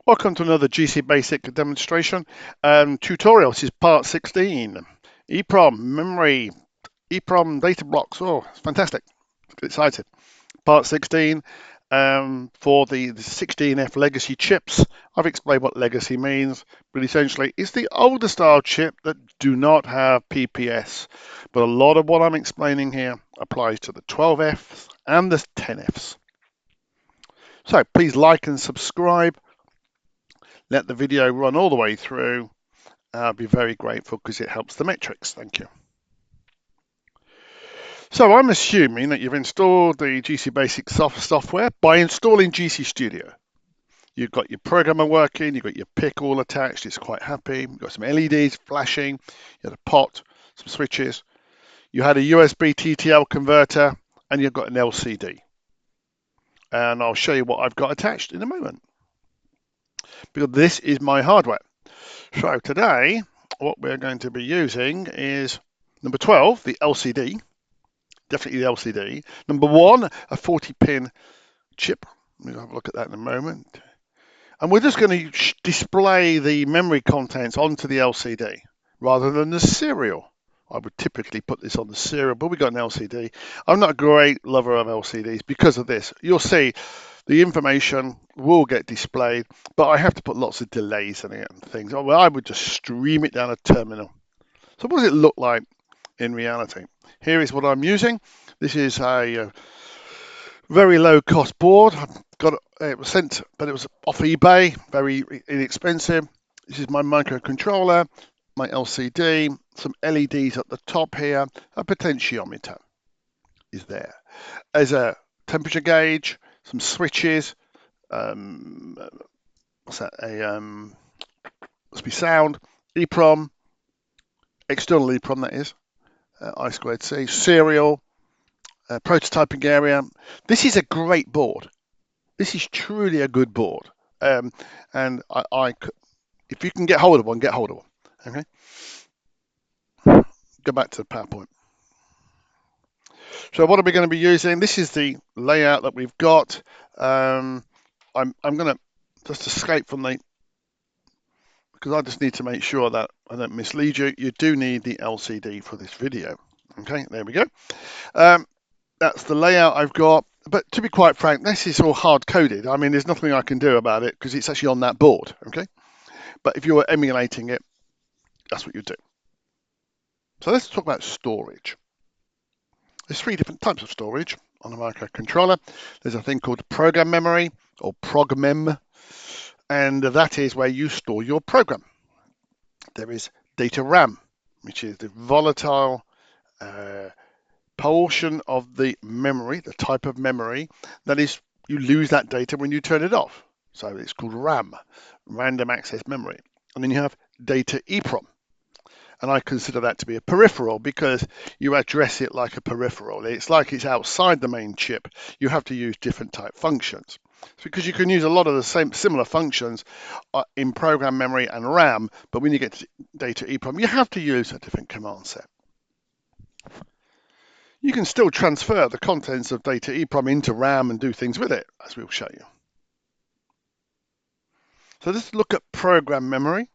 Welcome to another GCBASIC demonstration tutorial. This is part 16. EEPROM, memory, EEPROM data blocks. Oh, it's fantastic. Get excited. Part 16 for the 16F legacy chips. I've explained what legacy means, but essentially it's the older style chip that do not have PPS. But a lot of what I'm explaining here applies to the 12Fs and the 10Fs. So please like and subscribe. Let the video run all the way through. I'll be very grateful because it helps the metrics. Thank you. So I'm assuming that you've installed the GCBASIC software by installing GC Studio. You've got your programmer working, you've got your PIC all attached, it's quite happy. You've got some LEDs flashing, you had a pot, some switches. You had a USB TTL converter, and you've got an LCD. And I'll show you what I've got attached in a moment, because this is my hardware. So today, what we're going to be using is number 12, the LCD. Definitely the LCD. Number 1, a 40-pin chip. We'll have a look at that in a moment. And we're just going to display the memory contents onto the LCD rather than the serial. I would typically put this on the serial, but we've got an LCD. I'm not a great lover of LCDs because of this. You'll see the information will get displayed, but I have to put lots of delays in it and things. Well, I would just stream it down a terminal. So what does it look like in reality? Here is what I'm using. This is a very low cost board. It was sent, but it was off eBay, very inexpensive. This is my microcontroller, my LCD, some LEDs at the top here, a potentiometer is there. There's a temperature gauge, some switches, what's that? Must be sound, EEPROM, external EEPROM that is, I2C, serial, prototyping area. This is a great board. This is truly a good board. And if you can get hold of one, get hold of one. Okay. Go back to the PowerPoint. So what are we going to be using? This is the layout that we've got. I'm going to just escape from the, because I just need to make sure that I don't mislead you. You do need the LCD for this video. Okay, there we go. That's the layout I've got. But to be quite frank, this is all hard coded. I mean, there's nothing I can do about it because it's actually on that board. Okay. But if you're emulating it, that's what you do. So let's talk about storage. There's 3 different types of storage on a microcontroller. There's a thing called program memory or Progmem, and that is where you store your program. There is data RAM, which is the volatile portion of the memory, the type of memory that is, you lose that data when you turn it off. So it's called RAM, random access memory. And then you have data EEPROM. And I consider that to be a peripheral because you address it like a peripheral. It's like it's outside the main chip. You have to use different type functions. It's because you can use a lot of the similar functions in program memory and RAM, but when you get to data EEPROM, you have to use a different command set. You can still transfer the contents of data EEPROM into RAM and do things with it, as we'll show you. So let's look at program memory.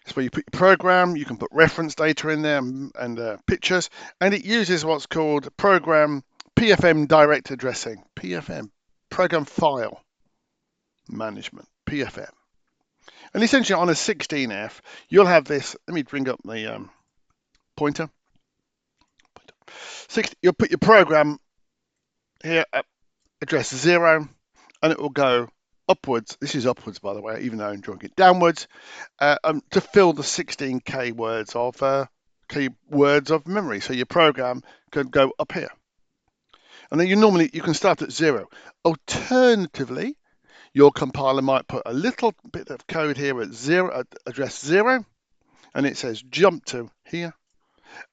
It's where you put your program, you can put reference data in there and pictures, and it uses what's called program PFM direct addressing, PFM, program file management, PFM. And essentially on a 16F, you'll have this, let me bring up the pointer. You'll put your program here at address 0, and it will go upwards. This is upwards, by the way, even though I'm drawing it downwards, to fill the 16K words of memory. So your program can go up here. And then you can start at 0. Alternatively, your compiler might put a little bit of code here at 0, at address 0, and it says jump to here,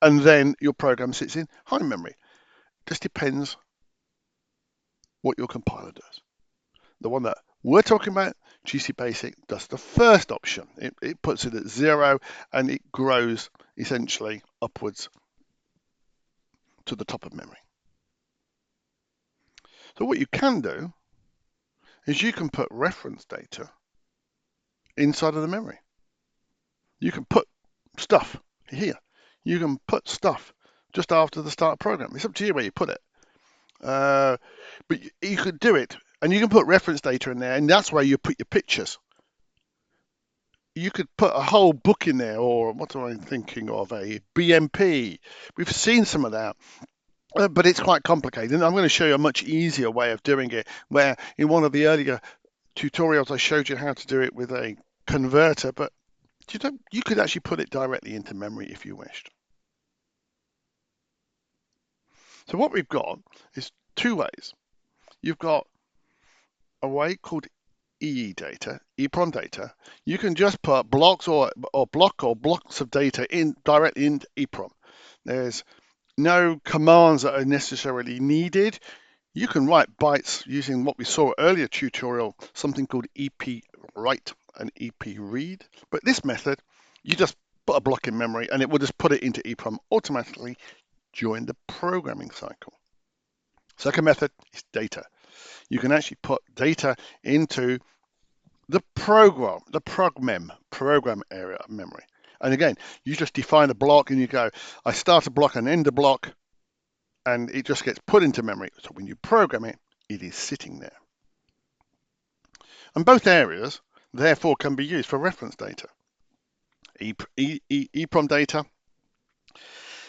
and then your program sits in high memory. Just depends what your compiler does. The one that we're talking about, GCBASIC, does the first option. It puts it at 0 and it grows essentially upwards to the top of memory. So what you can do is you can put reference data inside of the memory. You can put stuff here. You can put stuff just after the start program. It's up to you where you put it. But you could do it, and you can put reference data in there, and that's where you put your pictures. You could put a whole book in there, or what am I thinking of, a BMP. We've seen some of that, but it's quite complicated. And I'm going to show you a much easier way of doing it, where in one of the earlier tutorials I showed you how to do it with a converter, but you could actually put it directly into memory if you wished. So what we've got is two ways. You've got a way called EEPROM data. You can just put blocks or blocks of data in directly into EEPROM. There's no commands that are necessarily needed. You can write bytes using what we saw earlier tutorial, something called EP write and EP read. But this method, you just put a block in memory and it will just put it into EEPROM automatically during the programming cycle. Second method is data. You can actually put data into the Progmem program area of memory. And again, you just define a block and you go, I start a block and end a block, and it just gets put into memory. So when you program it, it is sitting there. And both areas, therefore, can be used for reference data. EEPROM data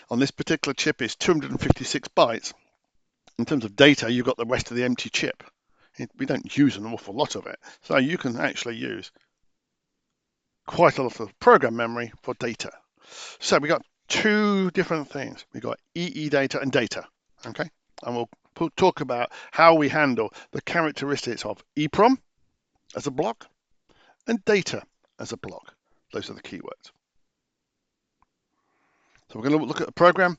on this particular chip is 256 bytes. In terms of data, you've got the rest of the empty chip. We don't use an awful lot of it. So you can actually use quite a lot of program memory for data. So we got two different things. We got EE data and data, okay? And we'll talk about how we handle the characteristics of EEPROM as a block and data as a block. Those are the keywords. So we're going to look at a program.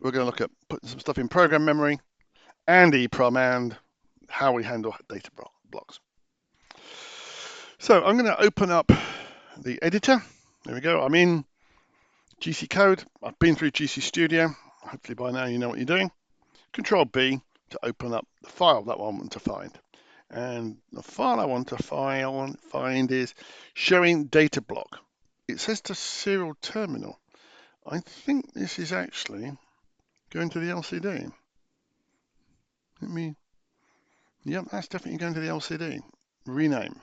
We're going to look at putting some stuff in program memory and EEPROM and how we handle data blocks. So I'm going to open up the editor. There we go. I'm in GC code. I've been through GC Studio. Hopefully by now you know what you're doing. Control B to open up the file that I want to find. And the file I want to find is showing data block. It says to serial terminal. I think this is actually going to the LCD. Yep, that's definitely going to the LCD. Rename.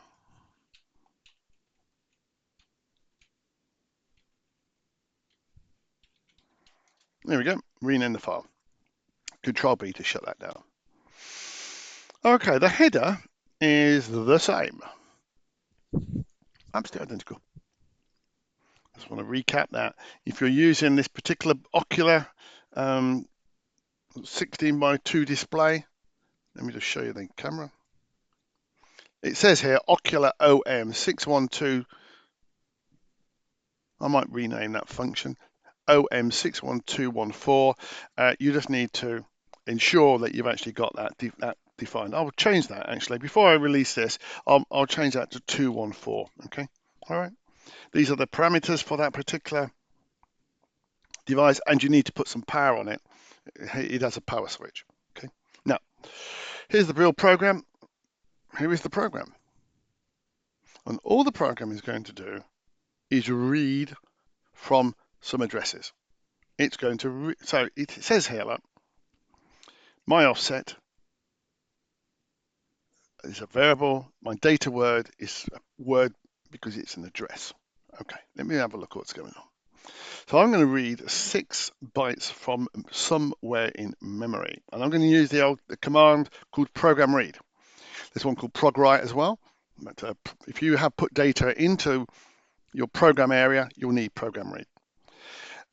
There we go. Rename the file. Control B to shut that down. Okay, the header is the same. Absolutely identical. I just want to recap that. If you're using this particular ocular 16:2 display, let me just show you the camera. It says here ocular OM 612. I might rename that function OM 61214. You just need to ensure that you've actually got that defined. I'll change that actually. Before I release this, I'll change that to 214. Okay. All right. These are the parameters for that particular device, and you need to put some power on it. It has a power switch. Okay. Now, here's the real program. Here is the program. And all the program is going to do is read from some addresses. It's going to, so it says here, look, my offset is a variable. My data word is a word because it's an address. Okay, let me have a look at what's going on. So I'm going to read 6 bytes from somewhere in memory. And I'm going to use the command called program read. There's one called prog write as well. But if you have put data into your program area, you'll need program read.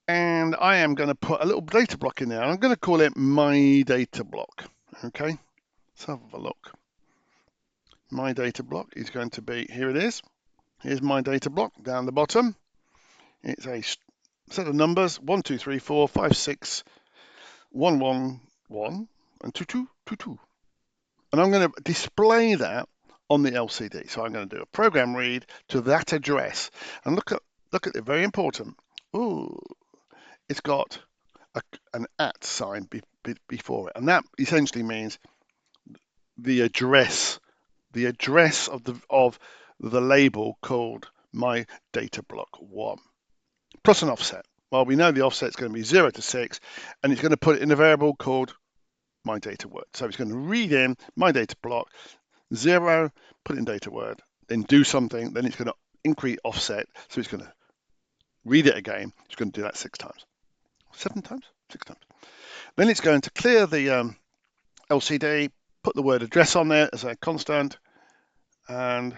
And I am going to put a little data block in there. I'm going to call it my data block. Okay, let's have a look. My data block is going to be, here it is. Here's my data block down the bottom. It's a set of numbers 1, 2, 3, 4, 5, 6, 1, 1, 1, and 2, 2, 2, 2. And I'm going to display that on the LCD. So I'm going to do a program read to that address. And look at it, very important. Ooh, it's got an @ sign before it. And that essentially means the address the address of the label called my data block 1 plus an offset. Well, we know the offset is going to be 0 to 6, and it's going to put it in a variable called my data word. So it's going to read in my data block 0, put it in data word, then do something, then it's going to increase offset. So it's going to read it again. It's going to do that 6 times. 7 times? 6 times. Then it's going to clear the LCD, put the word address on there as a constant, and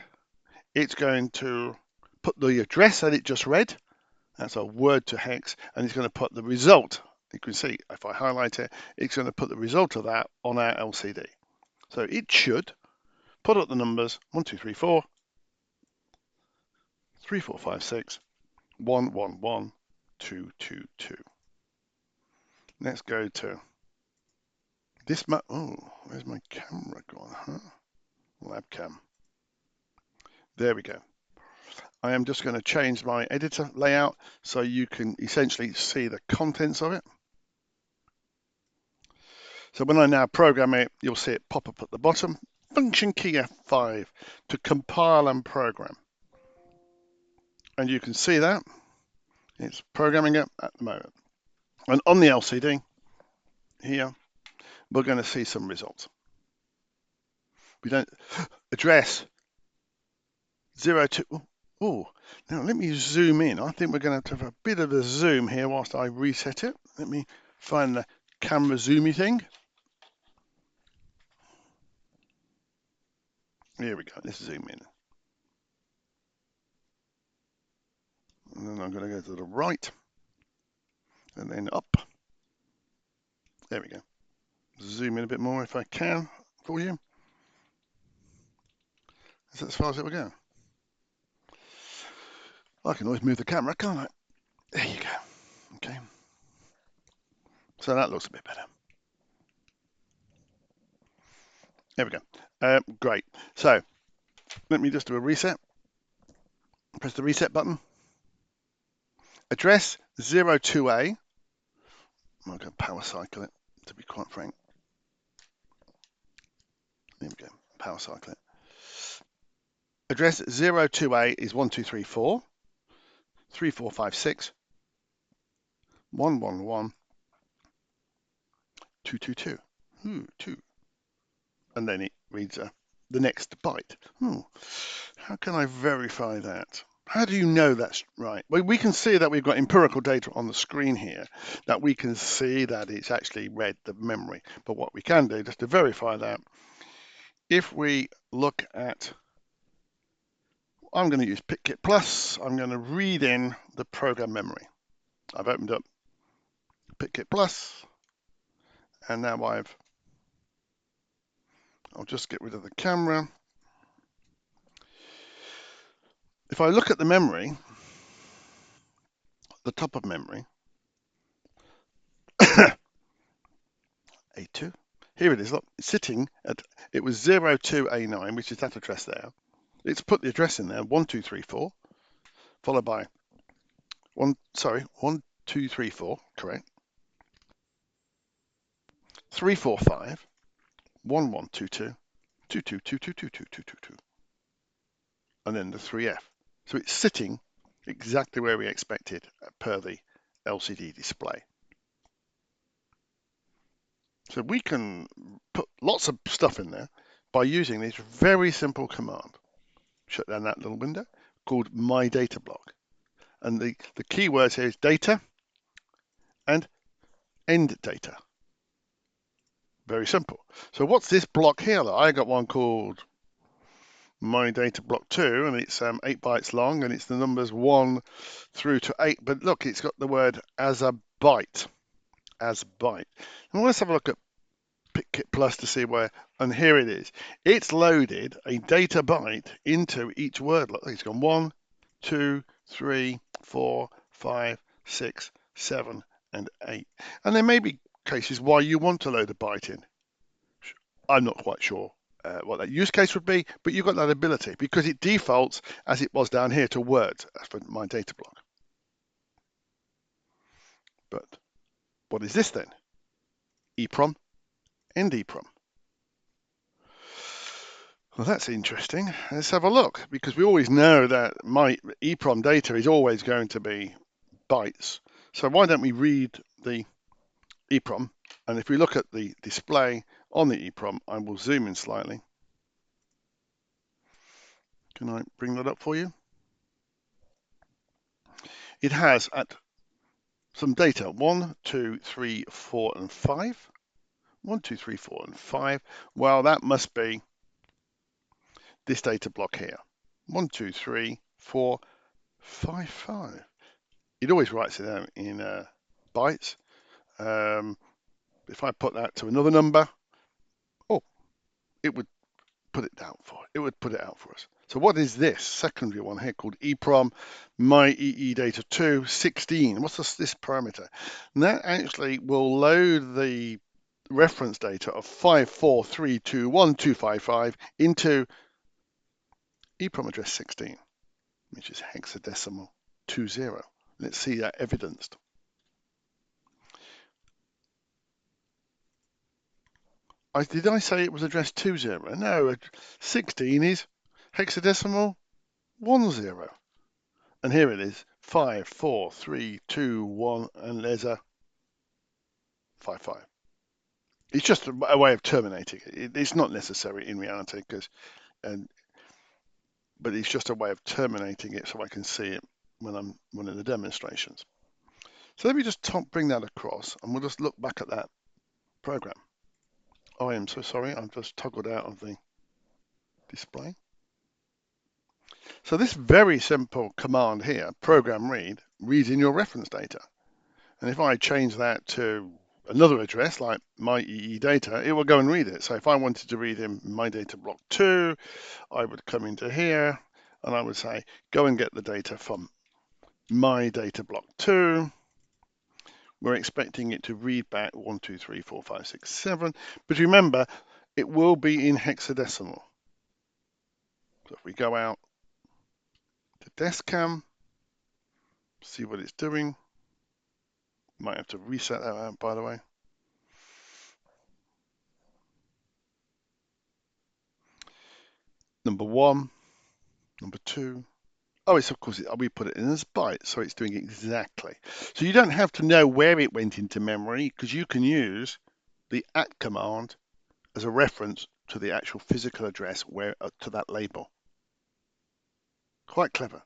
it's going to put the address that it just read. That's a word to hex, and it's going to put the result. You can see if I highlight it, it's going to put the result of that on our LCD. So it should put up the numbers 1, 2, 3, 4, 3, 4, 5, 6, 1, 1, 1, 2, 2, 2. Let's go to this map. Oh, where's my camera gone? Huh? Webcam. There we go. I am just going to change my editor layout so you can essentially see the contents of it. So when I now program it, you'll see it pop up at the bottom. Function key F5 to compile and program. And you can see that it's programming it at the moment. And on the LCD here, we're going to see some results. We don't address 0 to. Oh, now let me zoom in. I think we're going to have a bit of a zoom here whilst I reset it. Let me find the camera zoomy thing. Here we go. Let's zoom in. And then I'm going to go to the right and then up. There we go. Zoom in a bit more if I can for you. Is that as far as it will go? I can always move the camera, can't I? There you go. Okay. So that looks a bit better. There we go. Great. So let me just do a reset. Press the reset button. Address 02A. I'm going to power cycle it, to be quite frank. There we go. Power cycle it. Address 02A is 1, 2, 3, 4, 3, 4, 5, 6, 1, 1, 1, 2, 2, 2. 2. And then it reads the next byte. How can I verify that? How do you know that's right? Well, we can see that we've got empirical data on the screen here, that we can see that it's actually read the memory. But what we can do, just to verify that, if we look at, I'm going to use PICKit Plus, I'm going to read in the program memory. I've opened up PICKit Plus, and now I'll just get rid of the camera. If I look at the memory, the top of memory, A2, here it is, look, it's sitting at, it was 02A9, which is that address there. It's put the address in there, 1, 2, 3, 4, followed by 1, 2, 3, 4, correct. 3, 4, 5, 1, 1, 2, 2, 2, 2, 2, 2, 2, 2, 2, 2, 2, and then the 3F. So it's sitting exactly where we expected per the LCD display. So we can put lots of stuff in there by using this very simple command. Shut down that little window called my data block. And the keywords here is data and end data. Very simple. So what's this block here? I got one called my data block 2, and it's 8 bytes long, and it's the numbers 1 through to 8. But look, it's got the word as a byte. As byte. And let's have a look at PICKit Plus to see where, and here it is. It's loaded a data byte into each word. Look, it's gone 1, 2, 3, 4, 5, 6, 7, and 8. And there may be cases why you want to load a byte in. I'm not quite sure what that use case would be, but you've got that ability because it defaults as it was down here to words for my data block. But what is this then? EEPROM and EEPROM. Well, that's interesting. Let's have a look, because we always know that my EEPROM data is always going to be bytes. So why don't we read the EEPROM? And if we look at the display on the EEPROM, I will zoom in slightly. Can I bring that up for you? It has at some data 1, 2, 3, 4, and 5. 1, 2, 3, 4, and 5. Well, that must be this data block here. 1, 2, 3, 4, 5, 5. It always writes it out in bytes. If I put that to another number, oh, it would put it down for it. It would put it out for us. So what is this secondary one here called EEPROM my EE data 216? What's this parameter? And that actually will load the reference data of 54321.255 into EEPROM address 16, which is hexadecimal 20. Let's see that evidenced. Did I say it was address 20? No, 16 is hexadecimal 10. And here it is, 5, 4, 3, 2, 1, and there's a 5, 5. It's just a way of terminating it. It's not necessary in reality, but it's just a way of terminating it so I can see it when I'm running the demonstrations. So let me just bring that across, and we'll just look back at that program. Oh, I am so sorry. I've just toggled out of the display. So this very simple command here, program read, reads in your reference data. And if I change that to another address like my EE data, it will go and read it. So if I wanted to read in my data block 2, I would come into here and I would say, go and get the data from my data block 2. We're expecting it to read back 1, 2, 3, 4, 5, 6, 7. But remember, it will be in hexadecimal. So if we go out to deskcam, see what it's doing. Might have to reset that out, by the way. Number 1, number 2. Oh, it's of course, we put it in as bytes, so it's doing exactly. So you don't have to know where it went into memory, because you can use the at command as a reference to the actual physical address to that label. Quite clever,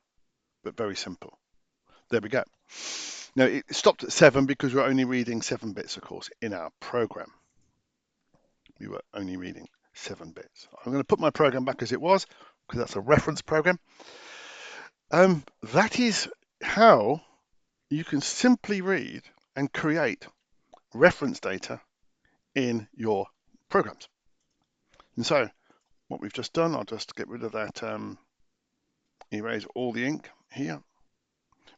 but very simple. There we go. Now, it stopped at 7 because we're only reading 7 bits, of course, in our program. We were only reading 7 bits. I'm going to put my program back as it was, because that's a reference program. That is how you can simply read and create reference data in your programs. And so what we've just done, I'll just get rid of that, erase all the ink here.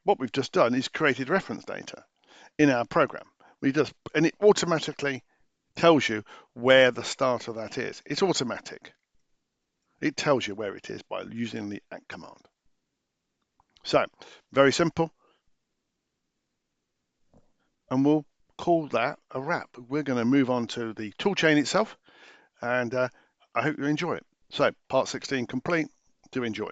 What we've just done is created reference data in our program. And it automatically tells you where the start of that is. It's automatic. It tells you where it is by using the at command. So very simple. And we'll call that a wrap. We're going to move on to the toolchain itself, and I hope you enjoy it. So part 16 complete. Do enjoy.